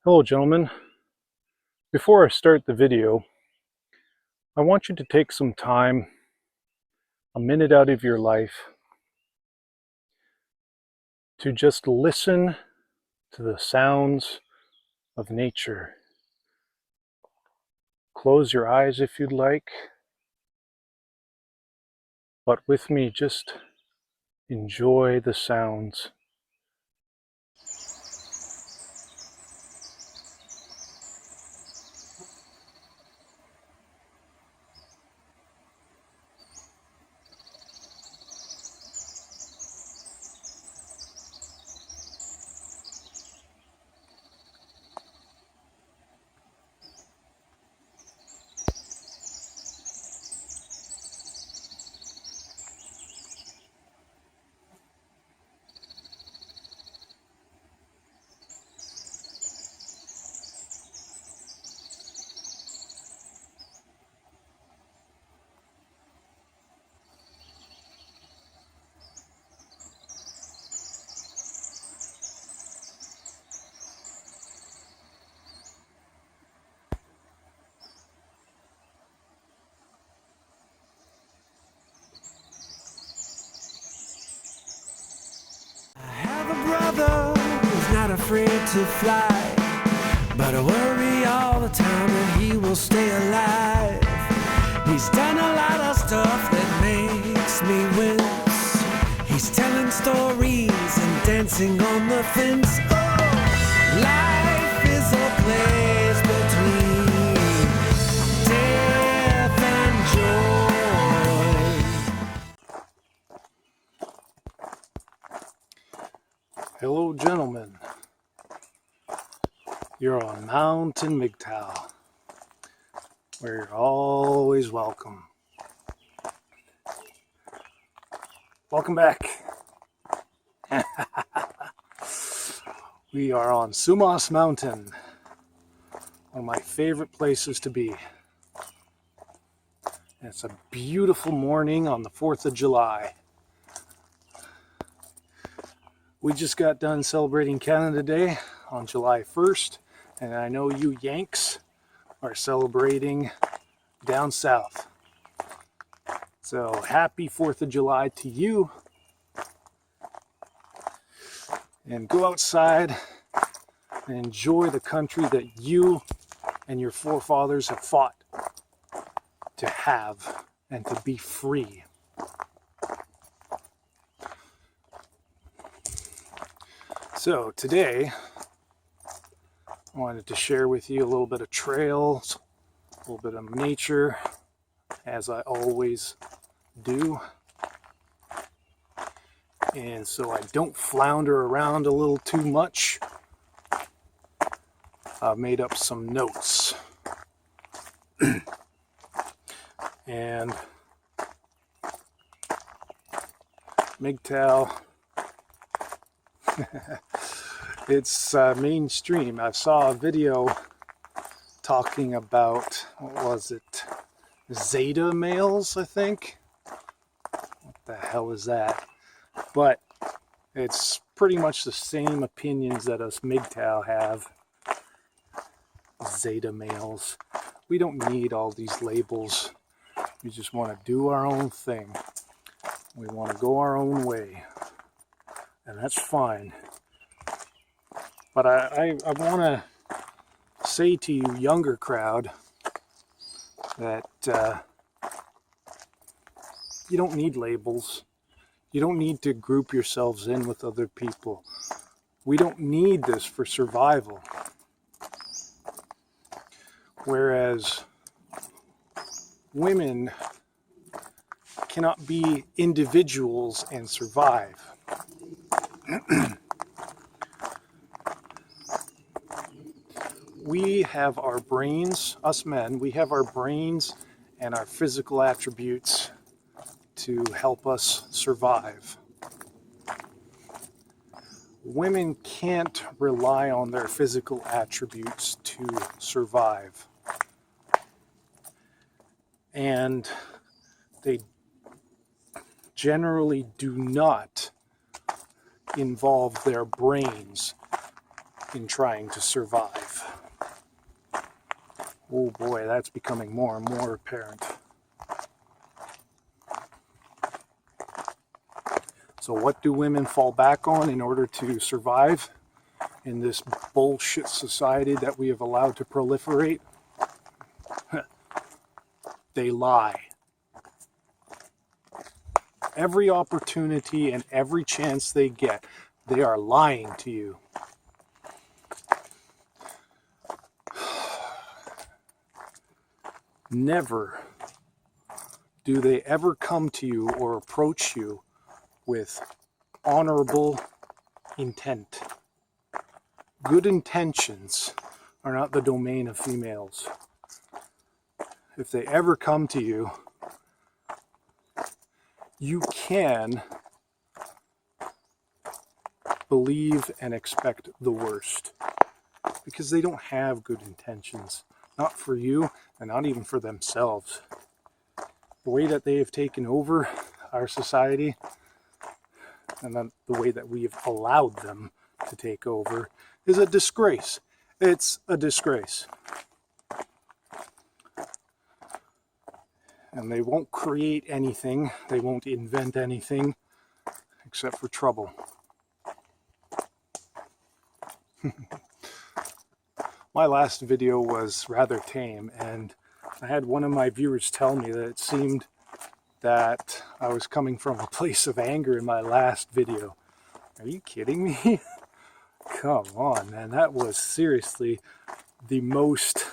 Hello gentlemen, before I start the video, I want you to take some time, a minute out of your life, to just listen to the sounds of nature. Close your eyes if you'd like, but with me just enjoy the sounds. Who's not afraid to fly, but I worry all the time that he will stay alive. He's done a lot of stuff that makes me wince. He's telling stories and dancing on the fence. Oh, life is a place between death and joy. Hello gentlemen, you're on Mountain MGTOW, where you're always welcome. Welcome back. We are on Sumas Mountain, one of my favorite places to be. And it's a beautiful morning on the 4th of July. We just got done celebrating Canada Day on July 1st, and I know you Yanks are celebrating down south. So happy 4th of July to you. And go outside and enjoy the country that you and your forefathers have fought to have and to be free. So today, I wanted to share with you a little bit of trails, a little bit of nature, as I always do. And so I don't flounder around a little too much, I've made up some notes. And MGTOW, it's mainstream. I saw a video talking about, what was it, Zeta males, I think. What the hell is that? But it's pretty much the same opinions that us MGTOW have. Zeta males. We don't need all these labels. We just want to do our own thing. We want to go our own way. And that's fine. But I want to say to you, younger crowd, that you don't need labels. You don't need to group yourselves in with other people. We don't need this for survival. Whereas women cannot be individuals and survive. We have our brains, us men, we have our brains and our physical attributes to help us survive. Women can't rely on their physical attributes to survive. And they generally do not involve their brains in trying to survive. Oh boy, that's becoming more and more apparent. So what do women fall back on in order to survive in this bullshit society that we have allowed to proliferate? They lie. Every opportunity and every chance they get, they are lying to you. Never do they ever come to you or approach you with honorable intent. Good intentions are not the domain of females. If they ever come to you, you can believe and expect the worst, because they don't have good intentions, not for you and not even for themselves. The way that they have taken over our society and then the way that we have allowed them to take over is a disgrace. It's a disgrace. And they won't create anything, they won't invent anything except for trouble. My last video was rather tame, and I had one of my viewers tell me that it seemed that I was coming from a place of anger in my last video. Are you kidding me? Come on, man. That was seriously the most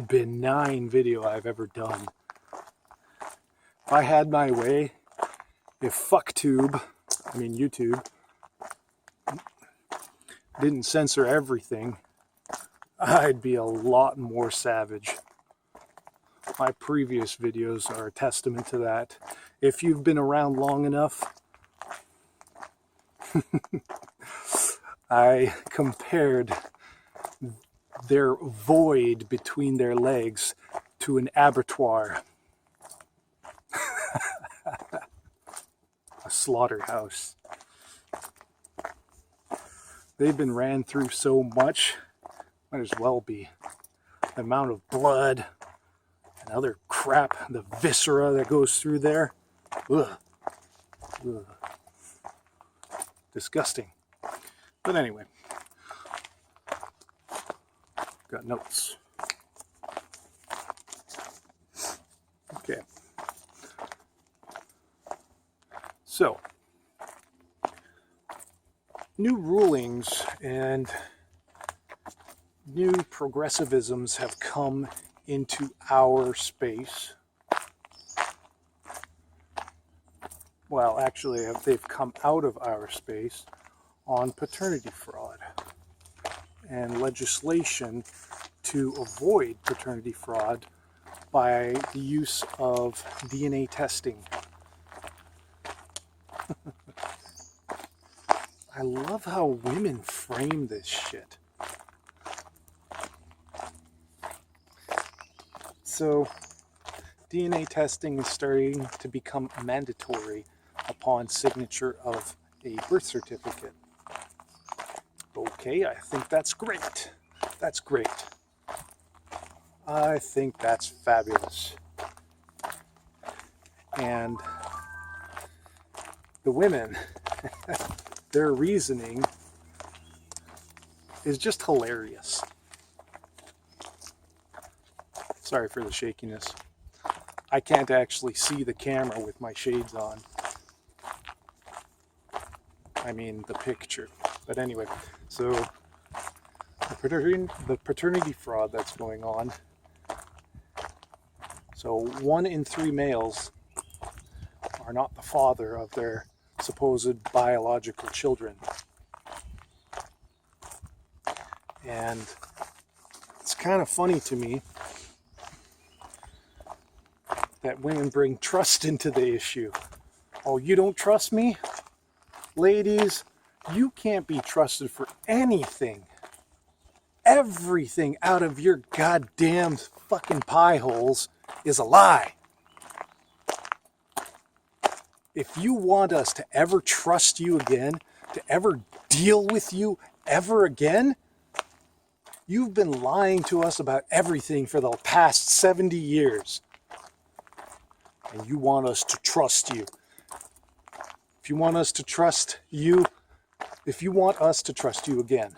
benign video I've ever done. If I had my way, if YouTube didn't censor everything, I'd be a lot more savage. My previous videos are a testament to that. If you've been around long enough, I compared their void between their legs to an abattoir. A slaughterhouse. They've been ran through so much, might as well be. The amount of blood and other crap, the viscera that goes through there. Ugh. Ugh. Disgusting. But anyway, got notes. Okay. So, new rulings and new progressivisms have come into our space. Well, actually, they've come out of our space on paternity fraud and legislation to avoid paternity fraud by the use of DNA testing. I love how women frame this shit. So, DNA testing is starting to become mandatory upon signature of a birth certificate. Okay, I think that's great. That's great. I think that's fabulous. And the women, their reasoning is just hilarious. Sorry for the shakiness. I can't actually see the camera with my shades on. I mean the picture. But anyway, so the paternity fraud that's going on. So 1 in 3 males are not the father of their supposed biological children. And it's kind of funny to me that women bring trust into the issue. Oh, you don't trust me? Ladies, you can't be trusted for anything. Everything out of your goddamn fucking pie holes is a lie. If you want us to ever trust you again, to ever deal with you ever again, You've been lying to us about everything for the past 70 years. And you want us to trust you. If you want us to trust you, again,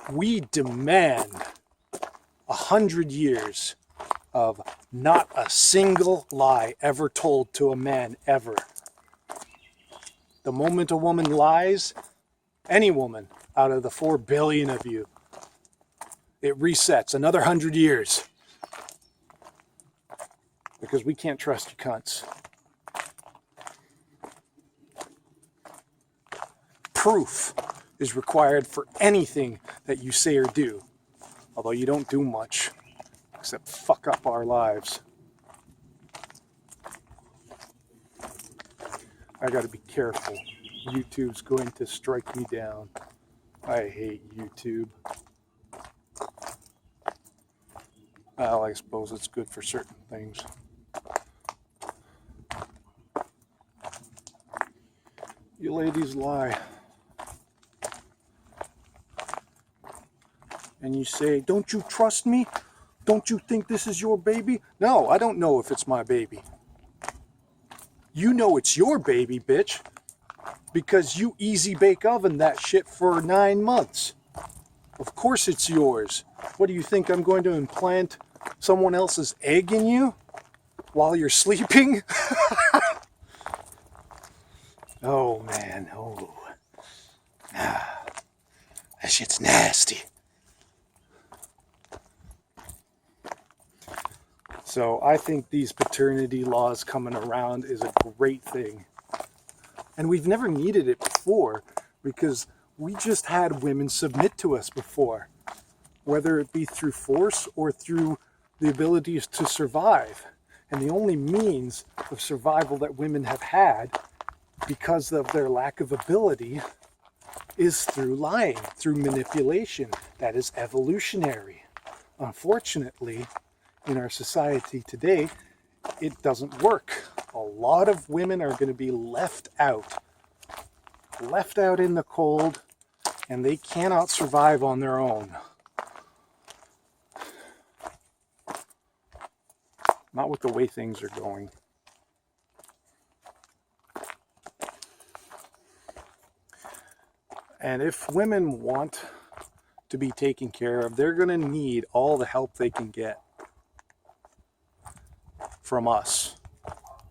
we demand 100 years of not a single lie ever told to a man ever. The moment a woman lies, any woman out of the 4 billion of you, it resets another 100 years. Because we can't trust you cunts. Proof is required for anything that you say or do. Although you don't do much, except fuck up our lives. I gotta be careful. YouTube's going to strike me down. I hate YouTube. Well, I suppose it's good for certain things. You ladies lie. And you say, don't you trust me? Don't you think this is your baby? No, I don't know if it's my baby. You know it's your baby, bitch. Because you easy bake oven that shit for 9 months. Of course it's yours. What do you think, I'm going to implant someone else's egg in you while you're sleeping? Oh man, oh. Ah, that shit's nasty. So I think these paternity laws coming around is a great thing. And we've never needed it before because we just had women submit to us before, whether it be through force or through the abilities to survive. And the only means of survival that women have had because of their lack of ability is through lying, through manipulation. That is evolutionary. Unfortunately, in our society today, it doesn't work. A lot of women are going to be left out in the cold, and they cannot survive on their own. Not with the way things are going. And if women want to be taken care of, they're going to need all the help they can get from us.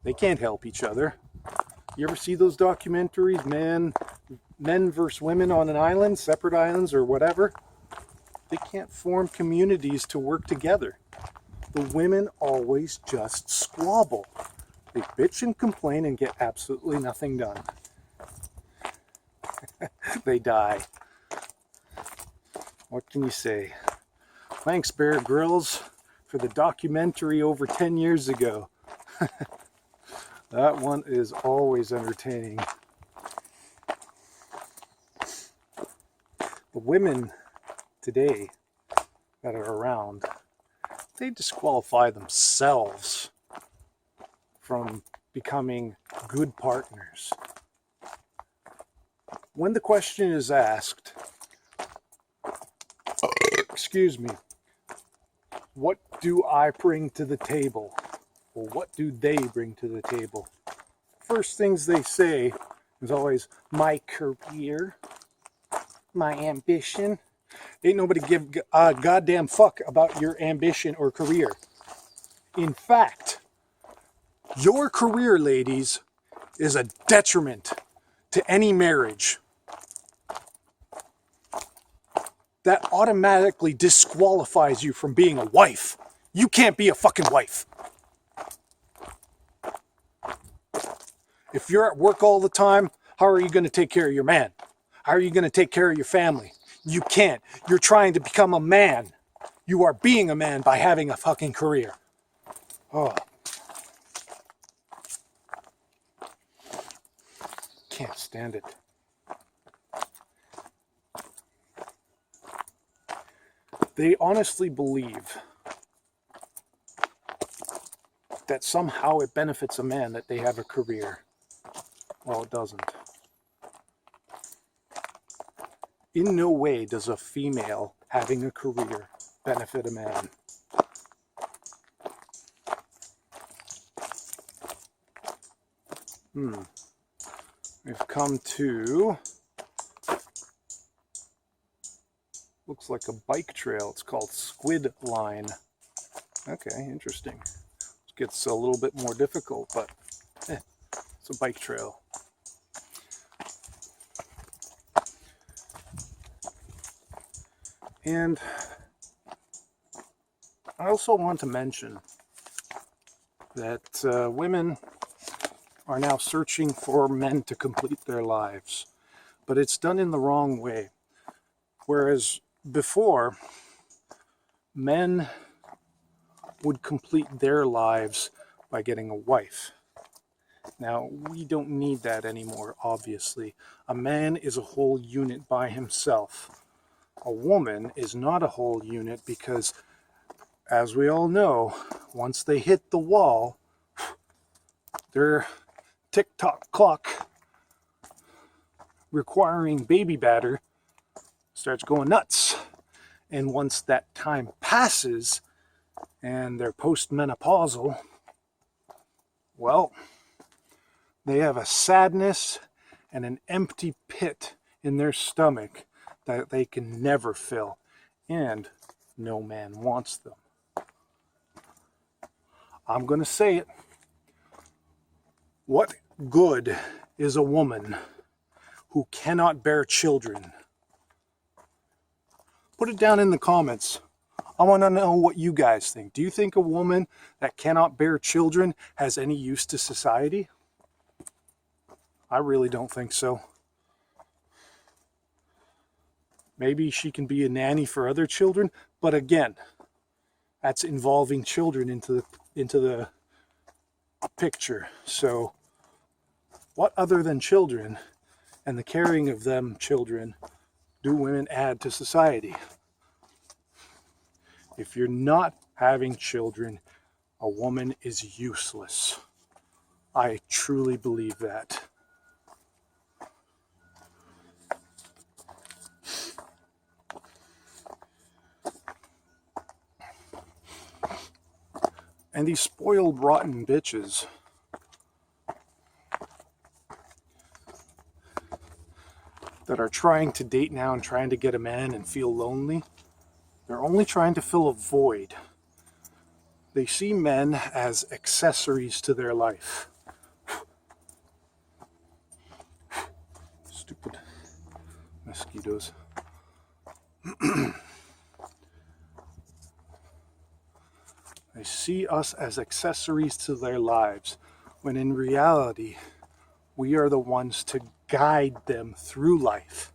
They can't help each other. You ever see those documentaries, men versus women on an island, separate islands or whatever? They can't form communities to work together. The women always just squabble. They bitch and complain and get absolutely nothing done. They die. What can you say? Thanks, Bear Grylls, for the documentary over 10 years ago. That one is always entertaining. The women today that are around, they disqualify themselves from becoming good partners. When the question is asked, excuse me, what do I bring to the table? Or what do they bring to the table? First things they say is always my career, my ambition. Ain't nobody give a goddamn fuck about your ambition or career. In fact, your career, ladies, is a detriment to any marriage. That automatically disqualifies you from being a wife. You can't be a fucking wife. If you're at work all the time, how are you going to take care of your man? How are you going to take care of your family? You can't. You're trying to become a man. You are being a man by having a fucking career. Oh. Can't stand it. They honestly believe that somehow it benefits a man that they have a career. Well, it doesn't. In no way does a female having a career benefit a man? We've come to, looks like a bike trail. It's called Squid Line. Okay, interesting. It gets a little bit more difficult, but it's a bike trail. And I also want to mention that women are now searching for men to complete their lives, but it's done in the wrong way. Whereas before, men would complete their lives by getting a wife. Now, we don't need that anymore, obviously. A man is a whole unit by himself. A woman is not a whole unit because, as we all know, once they hit the wall, their tick-tock clock requiring baby batter starts going nuts. And once that time passes and they're postmenopausal, well, they have a sadness and an empty pit in their stomach that they can never fill, and no man wants them. I'm going to say it. What good is a woman who cannot bear children? Put it down in the comments. I want to know what you guys think. Do you think a woman that cannot bear children has any use to society? I really don't think so. Maybe she can be a nanny for other children, but again, that's involving children into the picture. So what other than children and the caring of them children do women add to society? If you're not having children, a woman is useless. I truly believe that. And these spoiled, rotten bitches that are trying to date now and trying to get a man and feel lonely, they're only trying to fill a void. They see men as accessories to their life. Stupid mosquitoes. They see us as accessories to their lives, when in reality, we are the ones to guide them through life.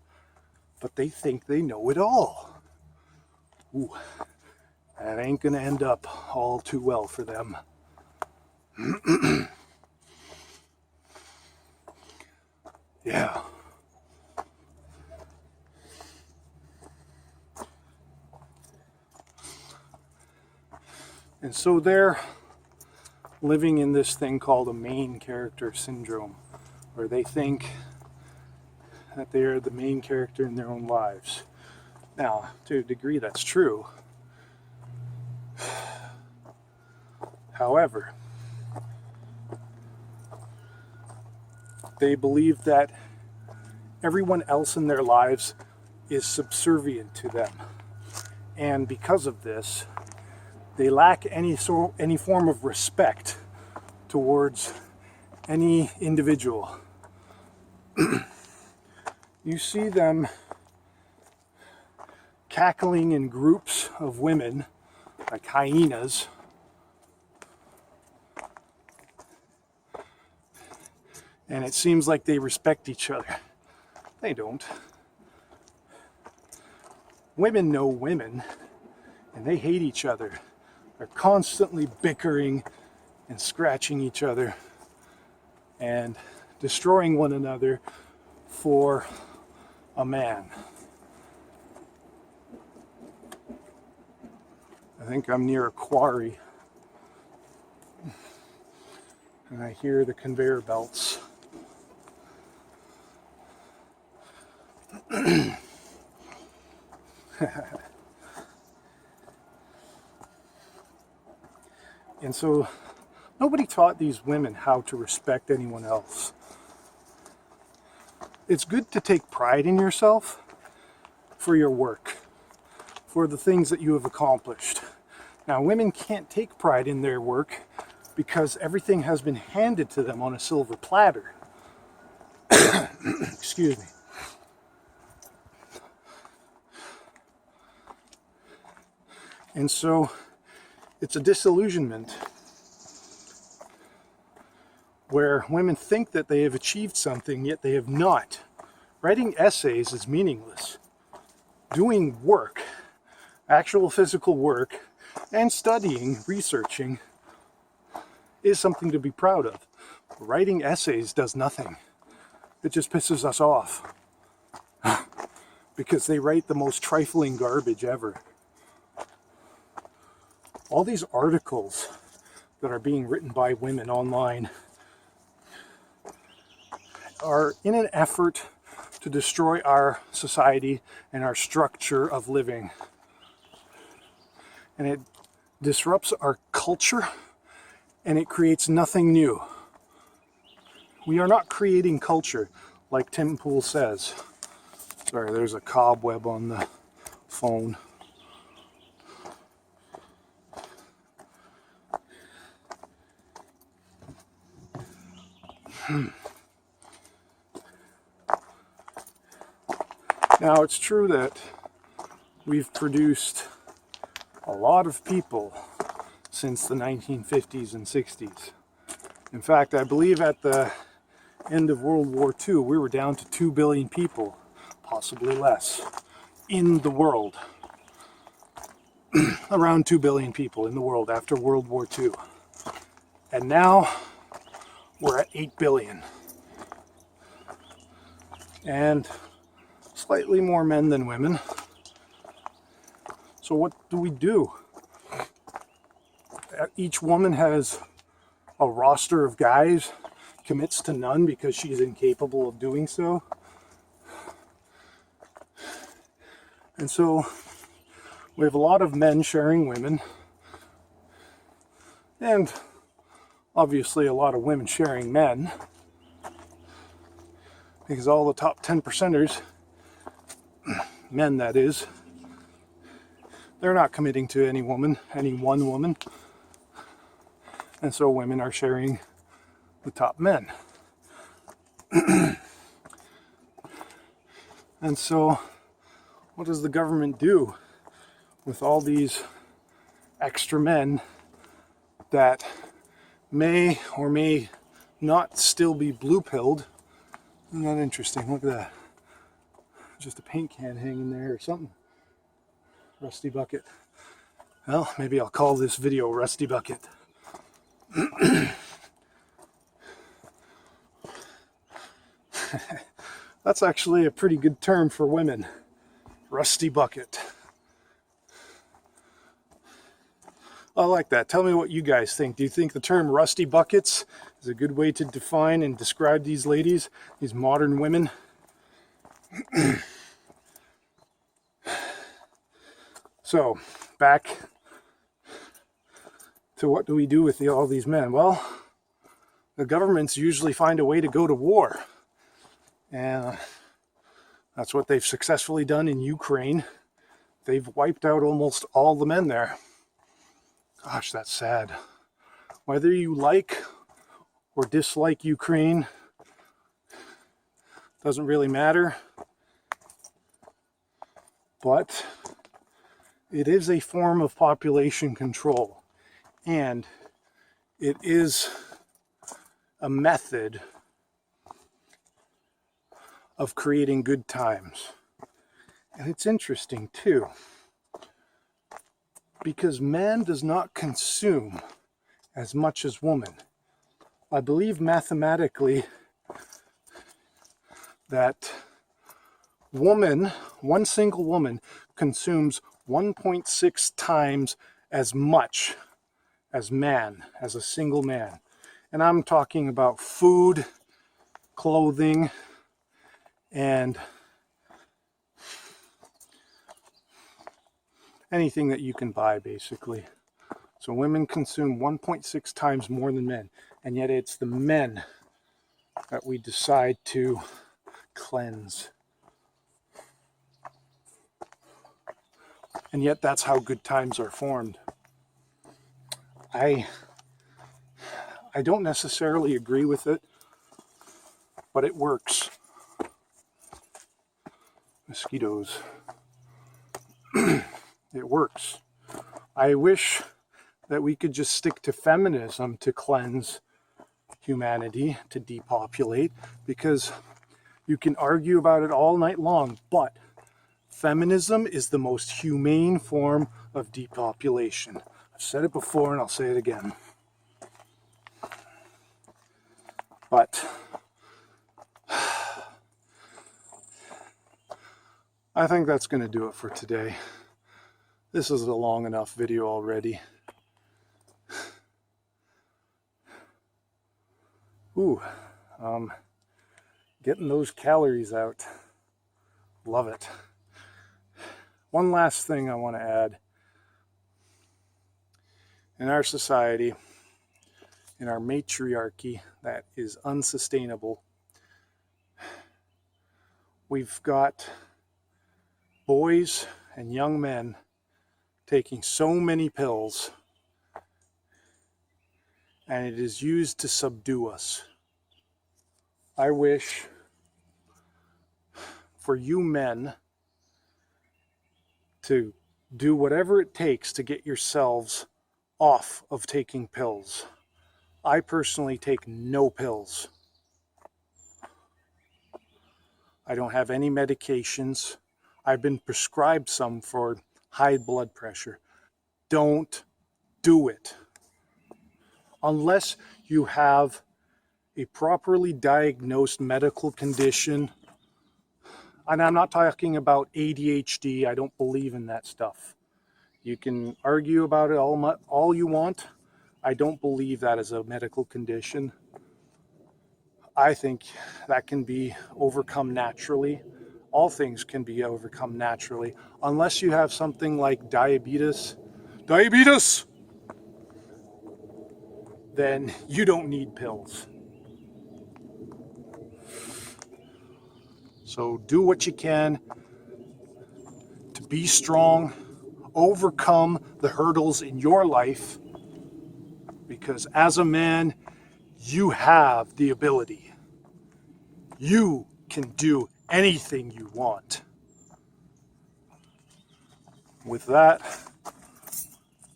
But they think they know it all. Ooh, that ain't gonna end up all too well for them. Yeah. And so they're living in this thing called a main character syndrome, where they think that they are the main character in their own lives. Now, to a degree, that's true. However, they believe that everyone else in their lives is subservient to them. And because of this, they lack any form of respect towards any individual. You see them cackling in groups of women like hyenas. And it seems like they respect each other. They don't. Women know women, and they hate each other. They're constantly bickering and scratching each other and destroying one another for a man. I think I'm near a quarry, and I hear the conveyor belts. And so nobody taught these women how to respect anyone else. It's good to take pride in yourself for your work, for the things that you have accomplished. Now, women can't take pride in their work because everything has been handed to them on a silver platter. Excuse me. And so it's a disillusionment where women think that they have achieved something, yet they have not. Writing essays is meaningless. Doing work, actual physical work, and studying, researching, is something to be proud of. Writing essays does nothing. It just pisses us off. Because they write the most trifling garbage ever. All these articles that are being written by women online are in an effort to destroy our society and our structure of living. And it disrupts our culture and it creates nothing new. We are not creating culture, like Tim Pool says. Sorry, there's a cobweb on the phone. Now, it's true that we've produced a lot of people since the 1950s and 60s. In fact, I believe at the end of World War II, we were down to 2 billion people, possibly less, in the world. Around 2 billion people in the world after World War II. And now we're at 8 billion. And slightly more men than women. So what do? Each woman has a roster of guys, commits to none because she's incapable of doing so. And so we have a lot of men sharing women, and obviously a lot of women sharing men, because all the top 10%ers, men that is, they're not committing to any woman, any one woman. And so women are sharing the top men. And so what does the government do with all these extra men that may or may not still be blue-pilled? Isn't that interesting? Look at that. Just a paint can hanging there or something. Rusty bucket. Well, maybe I'll call this video Rusty Bucket. That's actually a pretty good term for women. Rusty bucket. I like that. Tell me what you guys think. Do you think the term rusty buckets is a good way to define and describe these ladies, these modern women? So, back to what do we do with all these men? Well, the governments usually find a way to go to war. And that's what they've successfully done in Ukraine. They've wiped out almost all the men there. Gosh, that's sad. Whether you like or dislike Ukraine doesn't really matter. But it is a form of population control. And it is a method of creating good times. And it's interesting too, because man does not consume as much as woman. I believe mathematically that one single woman consumes 1.6 times as much as man, as a single man. And I'm talking about food, clothing, and anything that you can buy, basically. So women consume 1.6 times more than men, and yet it's the men that we decide to cleanse. And yet that's how good times are formed. I don't necessarily agree with it, but it works. Mosquitoes. It works. I wish that we could just stick to feminism to cleanse humanity, to depopulate, because you can argue about it all night long, but feminism is the most humane form of depopulation. I've said it before and I'll say it again. But I think that's going to do it for today. This is a long enough video already. Ooh, getting those calories out. Love it. One last thing I want to add. In our society, in our matriarchy that is unsustainable, we've got boys and young men taking so many pills, and it is used to subdue us. I wish for you men to do whatever it takes to get yourselves off of taking pills. I personally take no pills. I don't have any medications. I've been prescribed some for high blood pressure. Don't do it. Unless you have a properly diagnosed medical condition. And I'm not talking about ADHD. I don't believe in that stuff. You can argue about it all you want. I don't believe that is a medical condition. I think that can be overcome naturally. All things can be overcome naturally, unless you have something like diabetes, then you don't need pills. So do what you can to be strong, overcome the hurdles in your life, because as a man, you have the ability. You can do anything you want. With that,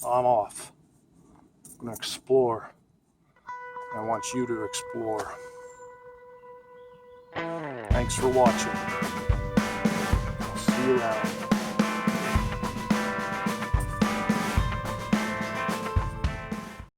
I'm off. I'm going to explore. I want you to explore. Thanks for watching. I'll see you around.